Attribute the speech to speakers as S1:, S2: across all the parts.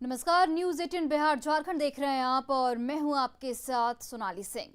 S1: नमस्कार, न्यूज 18 बिहार झारखंड देख रहे हैं आप और मैं हूं आपके साथ सोनाली सिंह।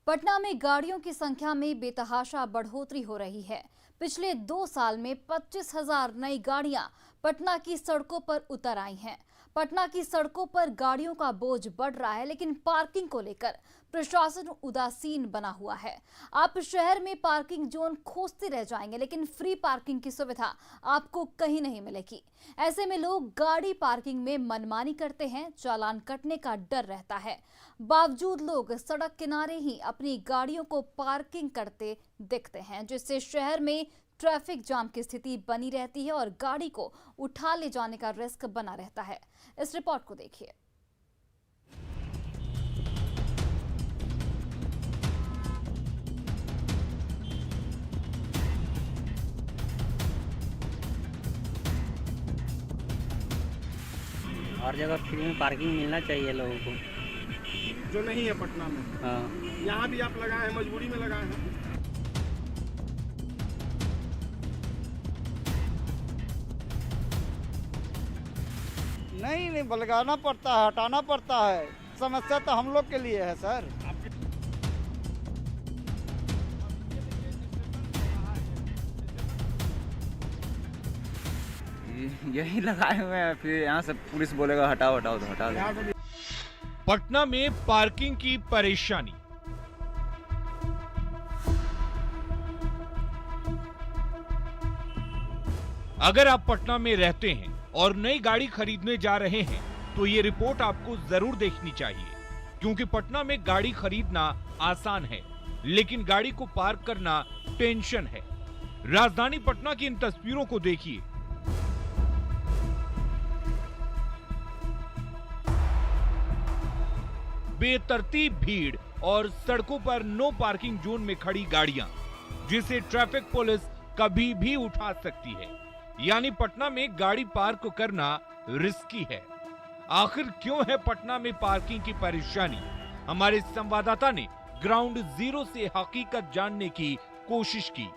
S1: पटना में गाड़ियों की संख्या में बेतहाशा बढ़ोतरी हो रही है। पिछले 2 साल में 25,000 नई गाड़ियां पटना की सड़कों पर उतर आई हैं। पटना की सड़कों पर गाड़ियों का बोझ बढ़ रहा है, लेकिन पार्किंग को लेकर प्रशासन उदासीन बना हुआ है। आप शहर में पार्किंग जोन खोजते रह जाएंगे, लेकिन फ्री पार्किंग की सुविधा आपको कहीं नहीं मिलेगी। ऐसे में लोग गाड़ी पार्किंग में मनमानी करते हैं, चालान कटने का डर रहता है। बावजूद लोग सड़क किनारे ही अपनी गाड़ियों को पार्किंग करते दिखते हैं, जिससे शहर में ट्रैफिक जाम की स्थिति बनी रहती है और गाड़ी को उठा ले जाने का रिस्क बना रहता है। इस रिपोर्ट को देखिए।
S2: हर जगह फ्री में पार्किंग मिलना चाहिए लोगों को,
S3: जो नहीं है पटना में।
S2: हाँ।
S3: यहाँ भी आप लगाए हैं, मजबूरी में लगाए हैं।
S4: नहीं लगाना पड़ता है, हटाना पड़ता है। समस्या तो हम लोग के लिए है सर।
S5: यही लगाए हुए हैं, फिर यहाँ से पुलिस बोलेगा हटाओ हटाओ तो हटा दो।
S6: पटना में पार्किंग की परेशानी। अगर आप पटना में रहते हैं और नई गाड़ी खरीदने जा रहे हैं तो ये रिपोर्ट आपको जरूर देखनी चाहिए, क्योंकि पटना में गाड़ी खरीदना आसान है, लेकिन गाड़ी को पार्क करना टेंशन है। राजधानी पटना की इन तस्वीरों को देखिए। बेतरतीब भीड़ और सड़कों पर नो पार्किंग जोन में खड़ी गाड़ियां, जिसे ट्रैफिक पुलिस कभी भी उठा सकती है। यानी पटना में गाड़ी पार्क करना रिस्की है। आखिर क्यों है पटना में पार्किंग की परेशानी? हमारे संवाददाता ने ग्राउंड जीरो से हकीकत जानने की कोशिश की।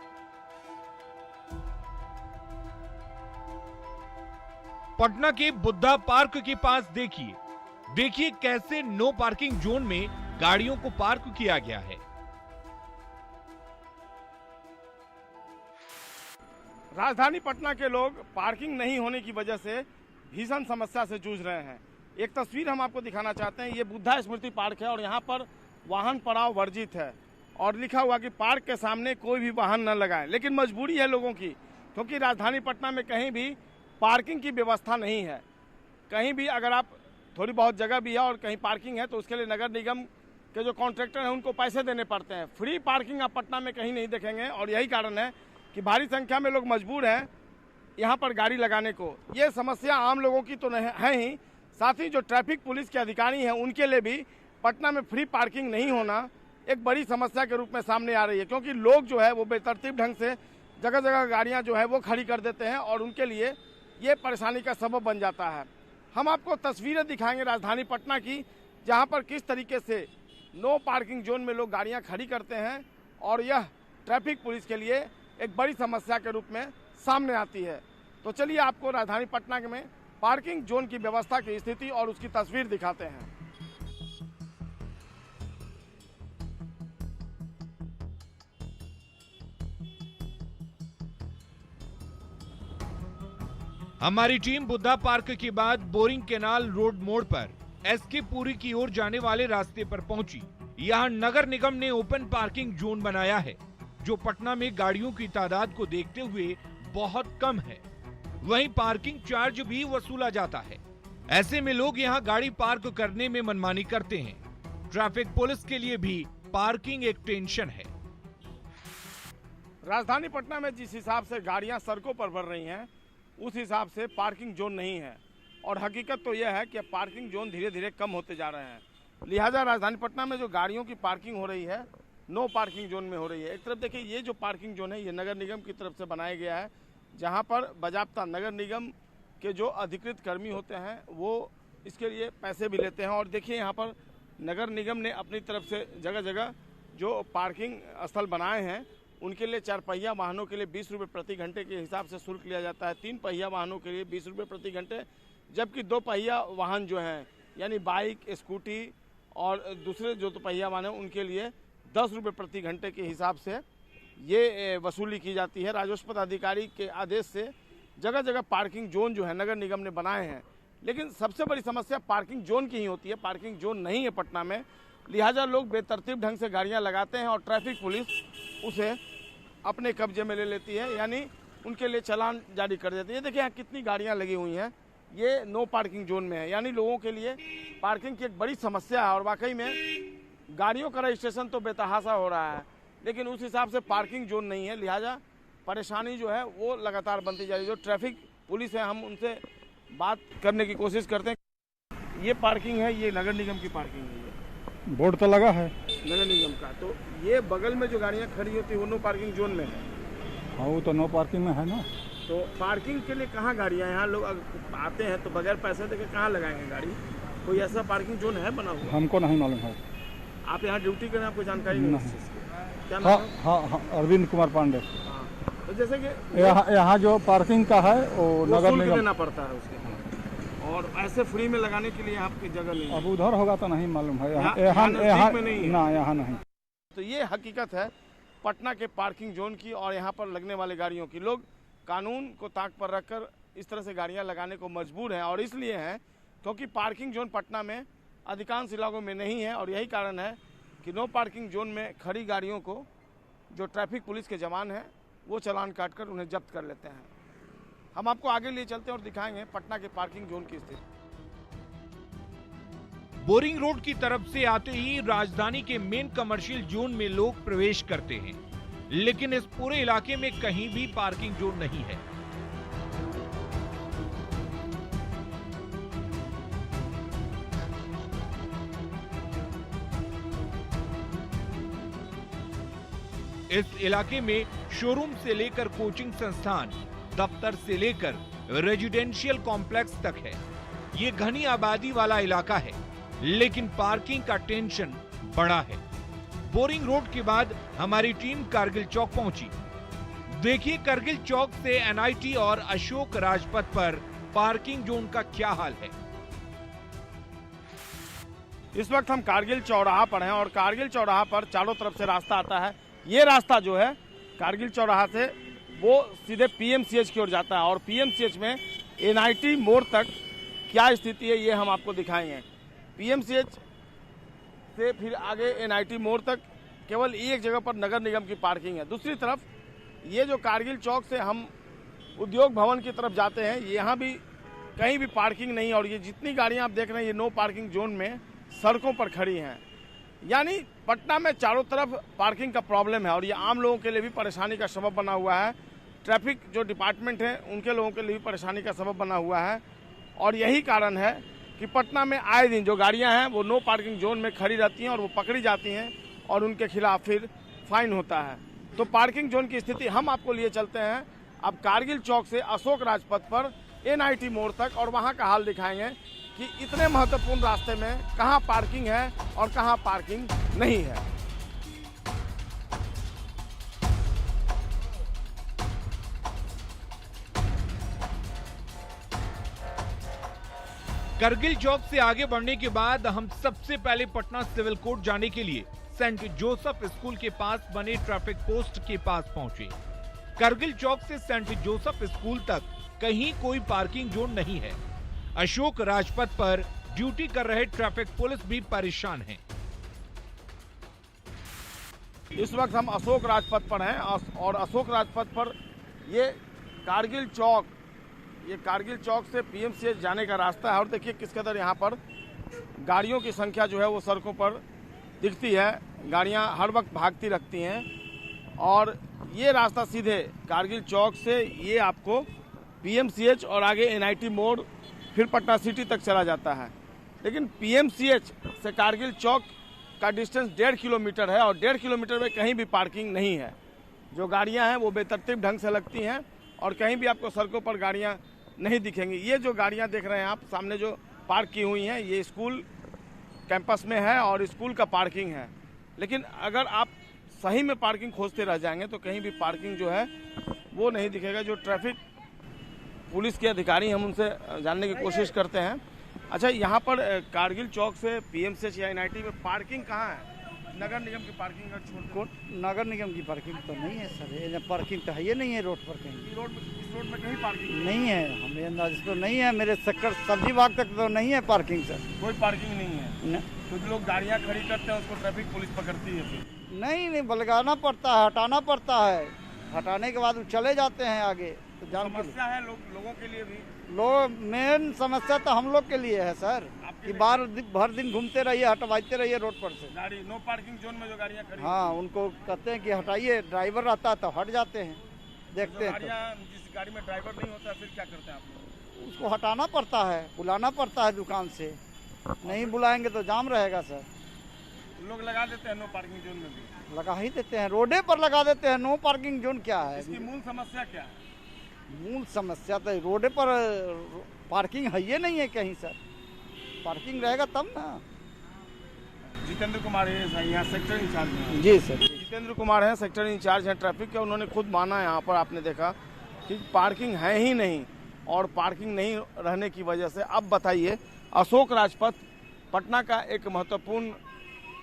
S6: पटना के बुद्धा पार्क के पास देखिए कैसे नो पार्किंग जोन में गाड़ियों को पार्क किया गया है।
S3: राजधानी पटना के लोग पार्किंग नहीं होने की वजह से भीषण समस्या से जूझ रहे हैं। एक तस्वीर हम आपको दिखाना चाहते हैं। ये बुद्धा स्मृति पार्क है और यहाँ पर वाहन पड़ाव वर्जित है और लिखा हुआ कि पार्क के सामने कोई भी वाहन न लगाएं। लेकिन मजबूरी है लोगों की, क्योंकि राजधानी पटना में कहीं भी पार्किंग की व्यवस्था नहीं है। कहीं भी अगर आप थोड़ी बहुत जगह भी है और कहीं पार्किंग है तो उसके लिए नगर निगम के जो कॉन्ट्रैक्टर हैं उनको पैसे देने पड़ते हैं। फ्री पार्किंग आप पटना में कहीं नहीं देखेंगे और यही कारण है कि भारी संख्या में लोग मजबूर हैं यहाँ पर गाड़ी लगाने को। ये समस्या आम लोगों की तो है ही, साथ ही जो ट्रैफिक पुलिस के अधिकारी हैं उनके लिए भी पटना में फ्री पार्किंग नहीं होना एक बड़ी समस्या के रूप में सामने आ रही है, क्योंकि लोग जो है वो बेतरतीब ढंग से जगह जगह गाड़ियाँ जो है वो खड़ी कर देते हैं और उनके लिए ये परेशानी का सबब बन जाता है। हम आपको तस्वीरें दिखाएंगे राजधानी पटना की, जहाँ पर किस तरीके से नो पार्किंग जोन में लोग गाड़ियाँ खड़ी करते हैं और यह ट्रैफिक पुलिस के लिए एक बड़ी समस्या के रूप में सामने आती है। तो चलिए आपको राजधानी पटना में पार्किंग जोन की व्यवस्था की स्थिति और उसकी तस्वीर दिखाते हैं।
S6: हमारी टीम बुद्धा पार्क के बाद बोरिंग कैनाल रोड मोड़ पर एसके पुरी की ओर जाने वाले रास्ते पर पहुंची। यहां नगर निगम ने ओपन पार्किंग जोन बनाया है, जो पटना में गाड़ियों की तादाद को देखते हुए बहुत कम है। वहीं पार्किंग चार्ज भी वसूला जाता है। ऐसे में लोग यहां गाड़ी पार्क करने में मनमानी करते हैं। ट्रैफिक पुलिस के लिए भी पार्किंग एक टेंशन है।
S3: राजधानी पटना में जिस हिसाब से गाड़ियां सड़कों पर बढ़ रही हैं उस हिसाब से पार्किंग जोन नहीं है और हकीकत तो यह है कि पार्किंग जोन धीरे धीरे कम होते जा रहे हैं। लिहाजा राजधानी पटना में जो गाड़ियों की पार्किंग हो रही है नो पार्किंग जोन में हो रही है। एक तरफ देखिए, ये जो पार्किंग जोन है ये नगर निगम की तरफ से बनाया गया है, जहां पर बाजाप्ता नगर निगम के जो अधिकृत कर्मी होते हैं वो इसके लिए पैसे भी लेते हैं। और देखिए यहाँ पर नगर निगम ने अपनी तरफ से जगह जगह जो पार्किंग स्थल बनाए हैं उनके लिए 4 पहिया वाहनों के लिए 20 रुपये प्रति घंटे के हिसाब से शुल्क लिया जाता है। 3 पहिया वाहनों के लिए 20 रुपये प्रति घंटे, जबकि दो पहिया वाहन जो हैं यानी बाइक, स्कूटी और दूसरे जो दो पहिया वाहन हैं उनके लिए 10 रुपये प्रति घंटे के हिसाब से ये वसूली की जाती है। राजस्व पदाधिकारी के आदेश से जगह जगह पार्किंग जोन जो है नगर निगम ने बनाए हैं, लेकिन सबसे बड़ी समस्या पार्किंग जोन की ही होती है। पार्किंग जोन नहीं है पटना में, लिहाजा लोग बेतरतीब ढंग से गाड़ियां लगाते हैं और ट्रैफिक पुलिस उसे अपने कब्जे में ले लेती है, यानी उनके लिए चालान जारी कर देती है। देखिए यहाँ कितनी गाड़ियां लगी हुई हैं, ये नो पार्किंग जोन में है, यानी लोगों के लिए पार्किंग की एक बड़ी समस्या है। और वाकई में गाड़ियों का रजिस्ट्रेशन तो बेतहाशा हो रहा है, लेकिन उस हिसाब से पार्किंग जोन नहीं है, लिहाजा परेशानी जो है वो लगातार बनती जा रही है। जो ट्रैफिक पुलिस है हम उनसे बात करने की कोशिश करते हैं। ये पार्किंग है, ये नगर निगम की पार्किंग है, ये
S7: बोर्ड तो लगा है
S3: नगर निगम का। तो ये बगल में जो गाड़ियां खड़ी होती है वो नो पार्किंग जोन में है।
S7: हाँ, वो तो नो पार्किंग में है ना।
S3: तो पार्किंग के लिए कहाँ गाड़ियाँ, यहाँ लोग आते हैं तो बगैर पैसे देके कहाँ लगाएंगे गाड़ी? कोई ऐसा पार्किंग जोन है बना हुआ?
S7: हमको नहीं मालूम है।
S3: आप यहाँ ड्यूटी करें, आपको जानकारी नहीं है? क्या
S7: हाँ
S3: नाम है?
S7: हाँ, अरविंद कुमार पांडे।
S3: हाँ। तो जैसे कि
S7: यहाँ जो पार्किंग का है वो नगर
S3: शुल्क
S7: निगम
S3: देना पड़ता है उसके, और ऐसे फ्री में लगाने के लिए आपकी जगह नहीं है।
S7: अब उधर होगा तो नहीं मालूम है, यहाँ
S3: नजदीक में नहीं है।
S7: ना, यहाँ नहीं।
S3: तो ये हकीकत है पटना के पार्किंग जोन की और यहाँ पर लगने वाली गाड़ियों की। लोग कानून को ताक पर रखकर इस तरह से गाड़ियाँ लगाने को मजबूर हैं, और इसलिए हैं क्योंकि पार्किंग जोन पटना में अधिकांश इलाकों में नहीं है। और यही कारण है कि नो पार्किंग जोन में खड़ी गाड़ियों को जो ट्रैफिक पुलिस के जवान हैं वो चालान काटकर उन्हें जब्त कर लेते हैं। हम आपको आगे लिए चलते हैं और दिखाएंगे पटना के पार्किंग जोन की स्थिति।
S6: बोरिंग रोड की तरफ से आते ही राजधानी के मेन कमर्शियल जोन में लोग प्रवेश करते हैं, लेकिन इस पूरे इलाके में कहीं भी पार्किंग जोन नहीं है। इस इलाके में शोरूम से लेकर कोचिंग संस्थान, दफ्तर से लेकर रेजिडेंशियल कॉम्प्लेक्स तक है। ये घनी आबादी वाला इलाका है, लेकिन पार्किंग का टेंशन बड़ा है। बोरिंग रोड के बाद हमारी टीम कारगिल चौक पहुंची। देखिए कारगिल चौक से एनआईटी और अशोक राजपथ पर पार्किंग जोन का क्या हाल है।
S3: इस वक्त हम कारगिल चौराहा पर हैं और कारगिल चौराहा पर चारों तरफ से रास्ता आता है। ये रास्ता जो है कारगिल चौराहा से वो सीधे पीएमसीएच की ओर जाता है, और पीएमसीएच में एनआईटी मोड़ तक क्या स्थिति है ये हम आपको दिखाएंगे। पीएमसीएच से फिर आगे एनआईटी मोड़ तक केवल एक जगह पर नगर निगम की पार्किंग है। दूसरी तरफ ये जो कारगिल चौक से हम उद्योग भवन की तरफ जाते हैं, यहाँ भी कहीं भी पार्किंग नहीं है, और ये जितनी गाड़ियाँ आप देख रहे हैं ये नो पार्किंग जोन में सड़कों पर खड़ी हैं। यानी पटना में चारों तरफ पार्किंग का प्रॉब्लम है, और ये आम लोगों के लिए भी परेशानी का सबब बना हुआ है। ट्रैफिक जो डिपार्टमेंट है उनके लोगों के लिए भी परेशानी का सबब बना हुआ है, और यही कारण है कि पटना में आए दिन जो गाड़ियां हैं वो नो पार्किंग जोन में खड़ी रहती हैं और वो पकड़ी जाती हैं और उनके खिलाफ फिर फाइन होता है। तो पार्किंग जोन की स्थिति हम आपको लिए चलते हैं अब कारगिल चौक से अशोक राजपथ पर एनआईटी मोड़ तक, और वहाँ का हाल दिखाएंगे कि इतने महत्वपूर्ण रास्ते में कहाँ पार्किंग है और कहाँ पार्किंग नहीं है।
S6: करगिल चौक से आगे बढ़ने के बाद हम सबसे पहले पटना सिविल कोर्ट जाने के लिए सेंट जोसेफ स्कूल के पास बने ट्रैफिक पोस्ट के पास पहुंचे। करगिल चौक से सेंट जोसेफ स्कूल तक कहीं कोई पार्किंग जोन नहीं है। अशोक राजपथ पर ड्यूटी कर रहे ट्रैफिक पुलिस भी परेशान हैं।
S3: इस वक्त हम अशोक राजपथ पर हैं, और अशोक राजपथ पर ये कारगिल चौक से पीएमसीएच जाने का रास्ता है। और देखिए किस कदर यहाँ पर गाड़ियों की संख्या जो है वो सड़कों पर दिखती है। गाड़ियाँ हर वक्त भागती रखती हैं, और ये रास्ता सीधे कारगिल चौक से ये आपको पीएमसीएच और आगे एनआईटी मोड़ फिर पटना सिटी तक चला जाता है। लेकिन पीएमसीएच से कारगिल चौक का डिस्टेंस 1.5 किलोमीटर है, और 1.5 किलोमीटर में कहीं भी पार्किंग नहीं है। जो गाड़ियां हैं वो बेतरतीब ढंग से लगती हैं, और कहीं भी आपको सड़कों पर गाड़ियां नहीं दिखेंगी। ये जो गाड़ियां देख रहे हैं आप सामने जो पार्क की हुई हैं, ये स्कूल कैंपस में है और स्कूल का पार्किंग है। लेकिन अगर आप सही में पार्किंग खोजते रह जाएंगे तो कहीं भी पार्किंग जो है वो नहीं दिखेगा। जो ट्रैफिक पुलिस के अधिकारी, हम उनसे जानने की कोशिश करते हैं। अच्छा, यहाँ पर कारगिल चौक से पीएमसीएच या एनआईटी में पार्किंग कहाँ है? नगर निगम की पार्किंग का छोड़
S4: नगर निगम की पार्किंग तो नहीं है सर, ये पार्किंग तो है ही नहीं है रोड पर कहीं।
S3: इस रोड में कहीं पार्किंग
S4: नहीं है, हमें अंदाज तो नहीं है, मेरे सेक्टर सब्जी बाग तक तो नहीं है पार्किंग सर।
S3: कोई पार्किंग नहीं है। कुछ लोग गाड़ियाँ खड़ी करते हैं, उसको ट्रैफिक पुलिस पकड़ती है फिर।
S4: नहीं, बलगाना पड़ता है, हटाना पड़ता है, हटाने के बाद वो चले जाते हैं आगे। तो जान के
S3: समस्या है लोगों के लिए भी।
S4: मेन समस्या तो हम लोग के लिए है सर, कि भर दिन घूमते रहिए, हटवाते रहिए रोड पर से
S3: गाड़ी। नो पार्किंग जोन में जो गाड़ियाँ खड़ी,
S4: हाँ, उनको कहते हैं कि हटाइए, ड्राइवर रहता है तो हट जाते हैं, देखते हैं।
S3: जिस गाड़ी में ड्राइवर नहीं होता फिर क्या करते हैं आप लोग?
S4: उसको हटाना पड़ता है, बुलाना पड़ता है दुकान से, नहीं बुलाएंगे तो जाम रहेगा सर।
S3: लोग लगा देते हैं नो पार्किंग जोन में भी।
S4: लगा ही देते हैं, रोडे पर लगा देते हैं। नो पार्किंग जोन क्या है?
S3: इसकी मूल समस्या क्या है?
S4: मूल समस्या तो रोडे पर पार्किंग है ही नहीं है कहीं सर, पार्किंग रहेगा तब ना।
S3: जितेंद्र कुमार है यहाँ सेक्टर इंचार्ज हैं।
S4: जी सर।
S3: जितेंद्र कुमार हैं, सेक्टर इंचार्ज हैं ट्रैफिक के। उन्होंने खुद माना यहाँ पर, आपने देखा कि पार्किंग है ही नहीं, और पार्किंग नहीं रहने की वजह से अब बताइए, अशोक राजपथ पटना का एक महत्वपूर्ण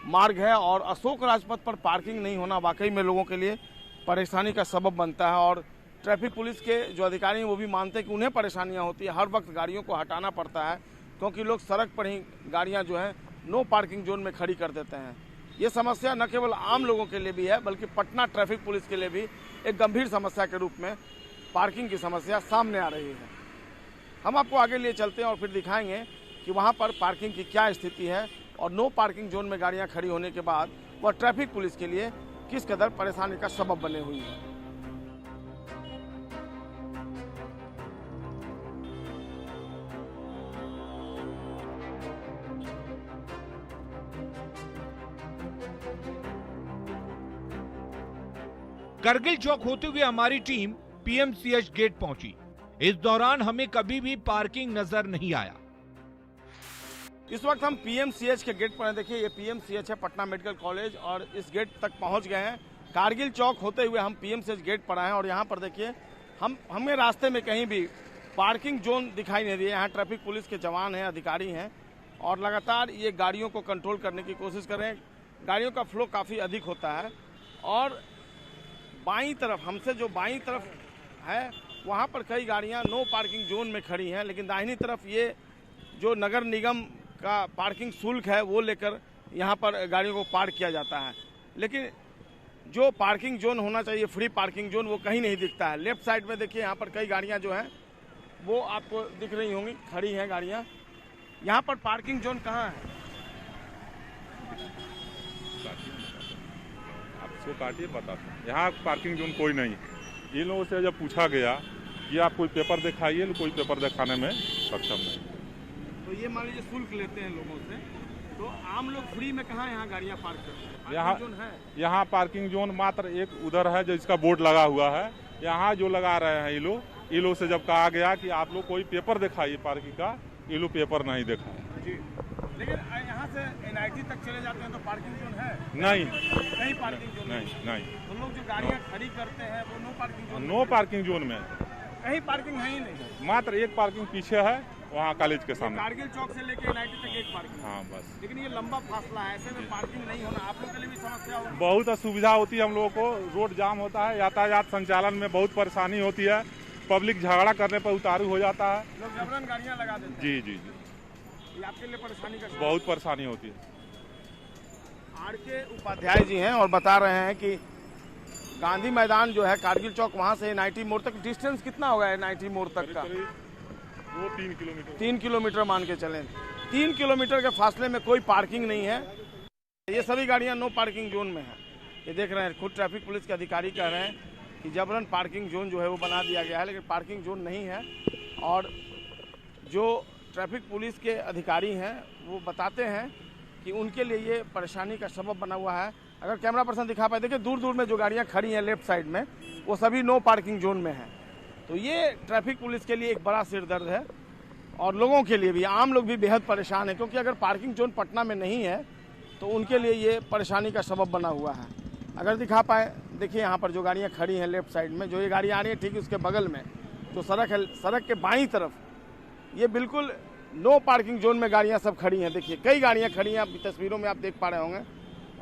S3: मार्ग है, और अशोक राजपथ पर पार्किंग नहीं होना वाकई में लोगों के लिए परेशानी का सबब बनता है। और ट्रैफिक पुलिस के जो अधिकारी हैं वो भी मानते हैं कि उन्हें परेशानियां होती है, हर वक्त गाड़ियों को हटाना पड़ता है, क्योंकि लोग सड़क पर ही गाड़ियां जो है नो पार्किंग जोन में खड़ी कर देते हैं। ये समस्या न केवल आम लोगों के लिए भी है, बल्कि पटना ट्रैफिक पुलिस के लिए भी एक गंभीर समस्या के रूप में पार्किंग की समस्या सामने आ रही है। हम आपको आगे लिए चलते हैं और फिर दिखाएंगे कि वहाँ पर पार्किंग की क्या स्थिति है, और नो पार्किंग जोन में गाड़ियाँ खड़ी होने के बाद वह ट्रैफिक पुलिस के लिए किस कदर परेशानी का सबब बने हुई है।
S6: करगिल चौक होते हुए हमारी टीम पीएमसीएच गेट पहुंची। इस दौरान हमें कभी भी पार्किंग नजर नहीं आया।
S3: इस वक्त हम पीएमसीएच के गेट पर हैं। देखिए, ये पीएमसीएच है, पटना मेडिकल कॉलेज, और इस गेट तक पहुंच गए हैं। कारगिल चौक होते हुए हम पीएमसीएच गेट पर आए हैं, और यहाँ पर देखिए हमें रास्ते में कहीं भी पार्किंग जोन दिखाई नहीं दिए। यहाँ ट्रैफिक पुलिस के जवान हैं, अधिकारी हैं, और लगातार ये गाड़ियों को कंट्रोल करने की कोशिश कर रहे हैं। गाड़ियों का फ्लो काफ़ी अधिक होता है, और बाईं तरफ, हमसे जो बाईं तरफ है, वहाँ पर कई गाड़ियाँ नो पार्किंग जोन में खड़ी हैं, लेकिन दाहिनी तरफ ये जो नगर निगम का पार्किंग शुल्क है वो लेकर यहाँ पर गाड़ियों को पार्क किया जाता है। लेकिन जो पार्किंग जोन होना चाहिए, फ्री पार्किंग जोन, वो कहीं नहीं दिखता है। लेफ्ट साइड में देखिए, यहाँ पर कई गाड़ियाँ जो हैं वो आपको दिख रही होंगी, खड़ी हैं गाड़ियाँ। यहाँ पर पार्किंग जोन कहाँ है?
S8: आपको काटिए बताते हैं। यहाँ पार्किंग जोन कोई नहीं। इन लोगों से जब पूछा गया कि आप कोई पेपर दिखाइए, कोई पेपर दिखाने में सक्षम नहीं।
S3: तो ये मान लीजिए शुल्क लेते हैं लोगों से, तो आम लोग फ्री में कहाँ यहाँ गाड़ियाँ पार्क करते हैं?
S8: यहाँ
S3: जोन है,
S8: यहाँ पार्किंग जोन मात्र एक उधर है जिसका बोर्ड लगा हुआ है। यहाँ जो लगा रहे हैं ये लोग से जब कहा गया कि आप लोग कोई पेपर दिखाइए पार्किंग का, ये लोग पेपर नहीं दिखाए
S3: जी। लेकिन यहाँ से एनआईटी तक चले जाते हैं तो पार्किंग जोन है?
S8: नहीं,
S3: कहीं पार्किंग जोन
S8: नहीं।
S3: तो लोग जो गाड़ियाँ खड़ी करते हैं वो no parking zone,
S8: no parking zone में
S3: कहीं पार्किंग है ही नहीं।
S8: मात्र एक पार्किंग पीछे है, वहाँ कॉलेज के सामने।
S3: कारगिल चौक से लेके एनआईटी तक एक पार्किंग।
S8: हाँ बस।
S3: लेकिन ये लंबा फासला है, ऐसे में पार्किंग नहीं होना आप लोगों के लिए भी समस्या होगी।
S8: बहुत असुविधा होती है हम लोगों को, रोड जाम होता है, यातायात संचालन में बहुत परेशानी होती है, पब्लिक झगड़ा करने पर उतारू हो जाता है,
S3: लोग जबरन गाड़ियाँ लगा देते हैं।
S8: जी जी जी,
S3: ये आपके लिए परेशानी का
S8: बहुत परेशानी होती है।
S3: आर.के. उपाध्याय जी हैं और बता रहे हैं कि गांधी मैदान जो है, कारगिल चौक, वहाँ से एनआईटी मोड़ तक डिस्टेंस कितना होगा? एनआईटी मोड़ तक का 3 किलोमीटर मान के चलें। 3 किलोमीटर के फासले में कोई पार्किंग नहीं है। ये सभी गाड़ियां नो पार्किंग जोन में हैं। ये देख रहे हैं, खुद ट्रैफिक पुलिस के अधिकारी कह रहे हैं कि जबरन पार्किंग जोन जो है वो बना दिया गया है, लेकिन पार्किंग जोन नहीं है। और जो ट्रैफिक पुलिस के अधिकारी हैं वो बताते हैं कि उनके लिए ये परेशानी का सबब बना हुआ है। अगर कैमरा पर्सन दिखा पाए, देखिए दूर दूर में जो गाड़ियाँ खड़ी हैं लेफ्ट साइड में, वो सभी नो पार्किंग जोन में हैं। तो ये ट्रैफिक पुलिस के लिए एक बड़ा सिरदर्द है, और लोगों के लिए भी, आम लोग भी बेहद परेशान है, क्योंकि अगर पार्किंग जोन पटना में नहीं है तो उनके लिए ये परेशानी का सबब बना हुआ है। अगर दिखा पाए, देखिए यहाँ पर जो गाड़ियाँ खड़ी हैं लेफ्ट साइड में, जो ये गाड़ियाँ आ रही है ठीक उसके बगल में, जो सड़क है, सड़क के बाईं तरफ ये बिल्कुल नो पार्किंग जोन में गाड़ियां सब खड़ी हैं। देखिए कई गाड़ियां खड़ी हैं, आप तस्वीरों में आप देख पा रहे होंगे।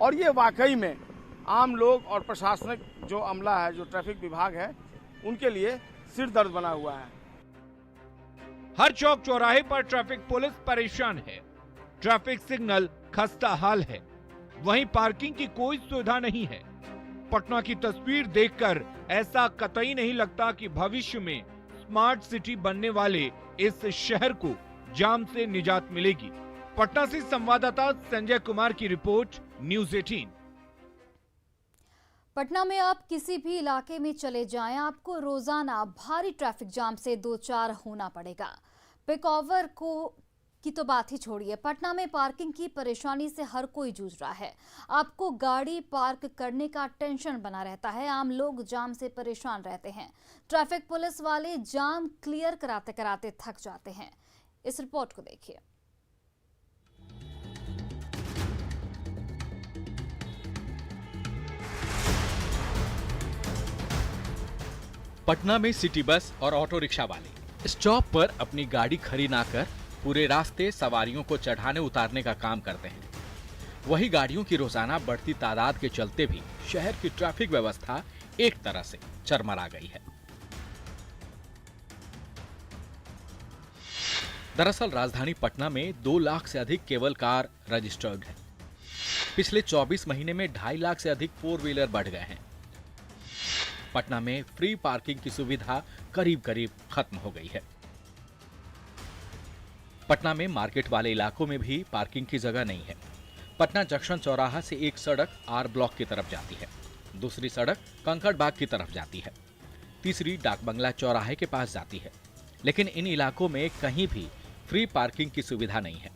S3: और ये वाकई में आम लोग और प्रशासनिक जो अमला है, जो ट्रैफिक विभाग है, उनके लिए सिर दर्द बना हुआ है।
S6: हर चौक चौराहे पर ट्रैफिक पुलिस परेशान है, ट्रैफिक सिग्नल खस्ता हाल है, वहीं पार्किंग की कोई सुविधा नहीं है। पटना की तस्वीर देखकर ऐसा कतई नहीं लगता कि भविष्य में स्मार्ट सिटी बनने वाले इस शहर को जाम से निजात मिलेगी। पटना से संवाददाता संजय कुमार की रिपोर्ट, न्यूज़ 18।
S1: पटना में आप किसी भी इलाके में चले जाएं, आपको रोजाना भारी ट्रैफिक जाम से दो चार होना पड़ेगा। पिक आवर की तो बात ही छोड़िए, पटना में पार्किंग की परेशानी से हर कोई जूझ रहा है। आपको गाड़ी पार्क करने का टेंशन बना रहता है, आम लोग जाम से परेशान रहते हैं। ट्रैफिक पुलिस वाले जाम क्लियर कराते कराते थक जाते हैं। इस रिपोर्ट को देखिए।
S9: पटना में सिटी बस और ऑटो रिक्शा वाले स्टॉप पर अपनी गाड़ी खड़ी ना कर पूरे रास्ते सवारियों को चढ़ाने उतारने का काम करते हैं। वही गाड़ियों की रोजाना बढ़ती तादाद के चलते भी शहर की ट्रैफिक व्यवस्था एक तरह से चरमरा गई है। दरअसल राजधानी पटना में 2 लाख से अधिक केबल कार रजिस्टर्ड है। पिछले 24 महीने में 2.5 लाख से अधिक 4 व्हीलर बढ़ गए हैं। पटना में फ्री पार्किंग की सुविधा करीब करीब खत्म हो गई है। पटना में मार्केट वाले इलाकों में भी पार्किंग की जगह नहीं है। पटना जंक्शन चौराहा से एक सड़क आर ब्लॉक की तरफ जाती है, दूसरी सड़क कंकड़ बाग की तरफ जाती है, तीसरी डाक बंगला चौराहे के पास जाती है। लेकिन इन इलाकों में कहीं भी फ्री पार्किंग की सुविधा नहीं है।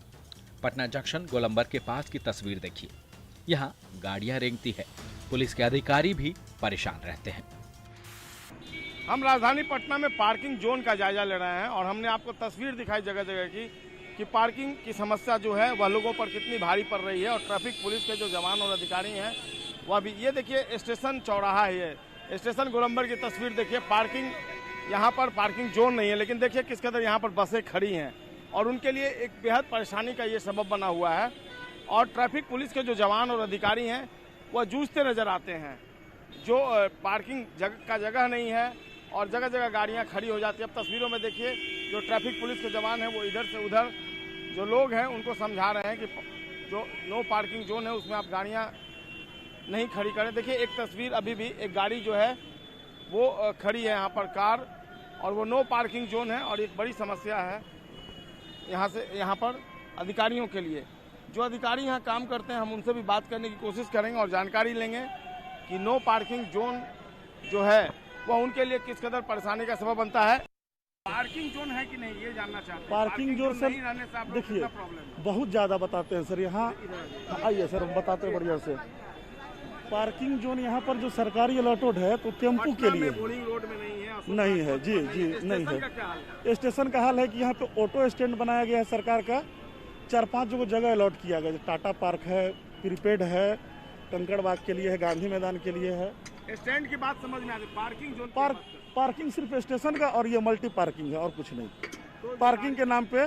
S9: पटना जंक्शन गोलंबर के पास की तस्वीर देखिए, यहाँ गाड़ियां रेंगती है, पुलिस के अधिकारी भी परेशान रहते हैं।
S3: हम राजधानी पटना में पार्किंग जोन का जायजा ले रहे हैं और हमने आपको तस्वीर दिखाई जगह जगह की कि पार्किंग की समस्या जो है वह लोगों पर कितनी भारी पड़ रही है। और ट्रैफिक पुलिस के जो जवान और अधिकारी हैं वह भी, ये देखिए स्टेशन चौराहा है, ये स्टेशन गोलंबर की तस्वीर देखिए। पार्किंग यहाँ पर पार्किंग जोन नहीं है, लेकिन देखिए किस कदर यहाँ पर बसें खड़ी हैं और उनके लिए एक बेहद परेशानी का ये सबब बना हुआ है। और ट्रैफिक पुलिस के जो जवान और अधिकारी हैं वह जूझते नजर आते हैं। जो पार्किंग का जगह नहीं है और जगह जगह गाड़ियां खड़ी हो जाती है। अब तस्वीरों में देखिए जो ट्रैफिक पुलिस के जवान हैं वो इधर से उधर जो लोग हैं उनको समझा रहे हैं कि जो नो पार्किंग जोन है उसमें आप गाड़ियां नहीं खड़ी करें। देखिए एक तस्वीर, अभी भी एक गाड़ी जो है वो खड़ी है यहाँ पर कार, और वो नो पार्किंग जोन है और एक बड़ी समस्या है यहाँ पर अधिकारियों के लिए। जो अधिकारी यहाँ काम करते हैं हम उनसे भी बात करने की कोशिश करेंगे और जानकारी लेंगे कि नो पार्किंग जोन जो है वह उनके लिए किस कदर परेशानी का सबब बनता है। पार्किंग जोन है कि नहीं ये जानना चाहते हैं।
S10: पार्किंग जोन सर देखिए बहुत ज़्यादा बताते हैं सर। यहाँ आइए सर, हम बताते हैं बढ़िया से। पार्किंग जोन यहाँ पर जो सरकारी अलॉटेड है तो टेम्पू के लिए
S3: रोड में
S10: नहीं है। जी नहीं है। स्टेशन का हाल है कि यहाँ पे ऑटो स्टैंड बनाया गया है सरकार का, 4-5 जगह अलॉट किया गया। टाटा पार्क है, प्रीपेड है, कंकड़ बाग के लिए है, गांधी मैदान के लिए है।
S3: स्टैंड की बात समझ में आती है, पार्किंग जोन
S10: पार्किंग सिर्फ स्टेशन का और ये मल्टी पार्किंग है और कुछ नहीं। तो पार्किंग के नाम पे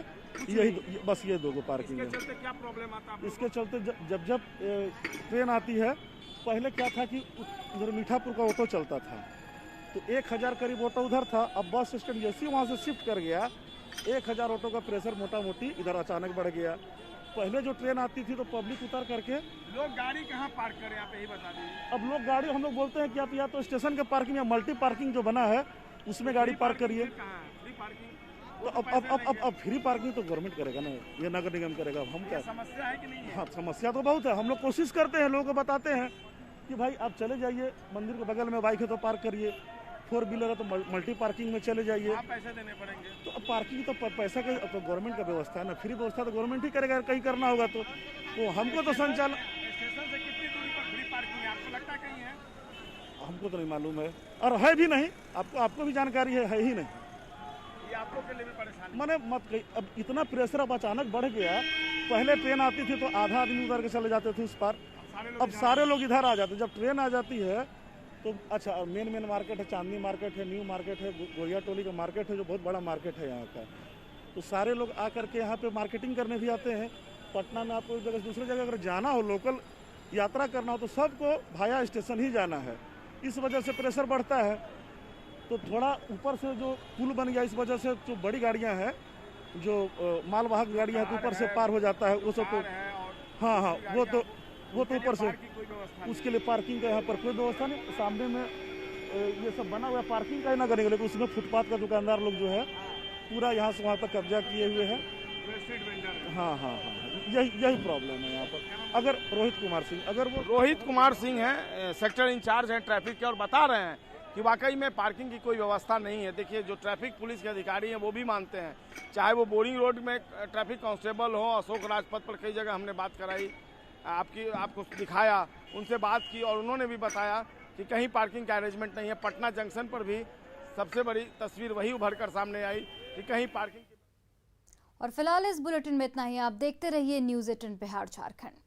S10: यही बस ये 2 पार्किंग है।
S3: इसके चलते क्या प्रॉब्लम आता है?
S10: इसके चलते जब ट्रेन आती है, पहले क्या था कि उधर मीठापुर का ऑटो चलता था तो 1000 करीब ऑटो उधर था। अब बस स्टैंड जैसे वहाँ से शिफ्ट कर गया, 1000 ऑटो का प्रेशर मोटा मोटी इधर अचानक बढ़ गया। पहले जो ट्रेन आती थी तो पब्लिक उतर करके
S3: लोग गाड़ी कहाँ पार्क करें आप यही बता दीजिए।
S10: अब लोग गाड़ी, हम लोग बोलते हैं कि आप या तो स्टेशन के पार्किंग या मल्टी पार्किंग जो बना है उसमें गाड़ी पार्क करिए। तो अब फ्री पार्किंग तो गवर्नमेंट करेगा ना, ये नगर निगम करेगा। हम क्या
S3: समस्या है कि नहीं है?
S10: हाँ समस्या तो बहुत है। हम लोग कोशिश करते हैं, लोगों को बताते हैं कि भाई आप चले जाइए, मंदिर के बगल में बाइक है तो पार्क करिए, 4 व्हीलर है तो मल्टी पार्किंग में चले जाइए।
S3: पैसे देने पड़ेंगे
S10: तो अब पार्किंग तो पैसा का तो गवर्नमेंट का व्यवस्था है ना, फ्री व्यवस्था तो गवर्नमेंट ही करेगा। कहीं करना होगा तो हमको तो संचालन।
S3: स्टेशन से कितनी दूरी पर फ्री पार्किंग है आपको लगता है कहीं है?
S10: हमको तो नहीं मालूम है और है भी नहीं। आपको भी जानकारी है ही नहीं।
S3: ये आप लोग के लिए भी परेशानी
S10: मैंने मत कही। अब इतना प्रेशर अब अचानक बढ़ गया। पहले ट्रेन आती थी तो आधा आदमी उधर के चले जाते थे उस पार, अब सारे लोग इधर आ जाते। जब ट्रेन आ जाती है तो अच्छा मेन मार्केट है, चांदनी मार्केट है, न्यू मार्केट है, गोरिया टोली का मार्केट है जो बहुत बड़ा मार्केट है यहाँ का। तो सारे लोग आकर के यहाँ पे मार्केटिंग करने भी आते हैं। पटना में आपको एक जगह से दूसरी जगह अगर जाना हो, लोकल यात्रा करना हो, तो सबको भाया स्टेशन ही जाना है। इस वजह से प्रेशर बढ़ता है। तो थोड़ा ऊपर से जो पुल बन गया, इस वजह से जो बड़ी गाड़ियाँ हैं, जो मालवाहक गाड़ियाँ हैं, तो ऊपर से पार हो जाता है वो सब। तो हाँ, वो तो ऊपर से उसके लिए पार्किंग का यहाँ पर कोई व्यवस्था नहीं। सामने में ये सब बना हुआ है, पार्किंग का ही ना करेंगे, लेकिन उसमें फुटपाथ का दुकानदार लोग जो है पूरा यहाँ से वहाँ तक कब्जा किए हुए हैं। हाँ, यही प्रॉब्लम है यहाँ पर। अगर रोहित कुमार सिंह हैं, सेक्टर इंचार्ज हैं ट्रैफिक के, और बता रहे हैं कि वाकई में पार्किंग की कोई व्यवस्था नहीं है। देखिए, जो ट्रैफिक पुलिस के अधिकारी हैं वो भी मानते हैं, चाहे वो बोरिंग रोड में ट्रैफिक कांस्टेबल हो, अशोक राजपथ पर कई जगह हमने बात कराई, आपको दिखाया, उनसे बात की, और उन्होंने भी बताया कि कहीं पार्किंग का अरेंजमेंट नहीं है। पटना जंक्शन पर भी सबसे बड़ी तस्वीर वही उभर कर सामने आई कि कहीं पार्किंग।
S1: और फिलहाल इस बुलेटिन में इतना ही। आप देखते रहिए न्यूज़ 18 बिहार झारखंड।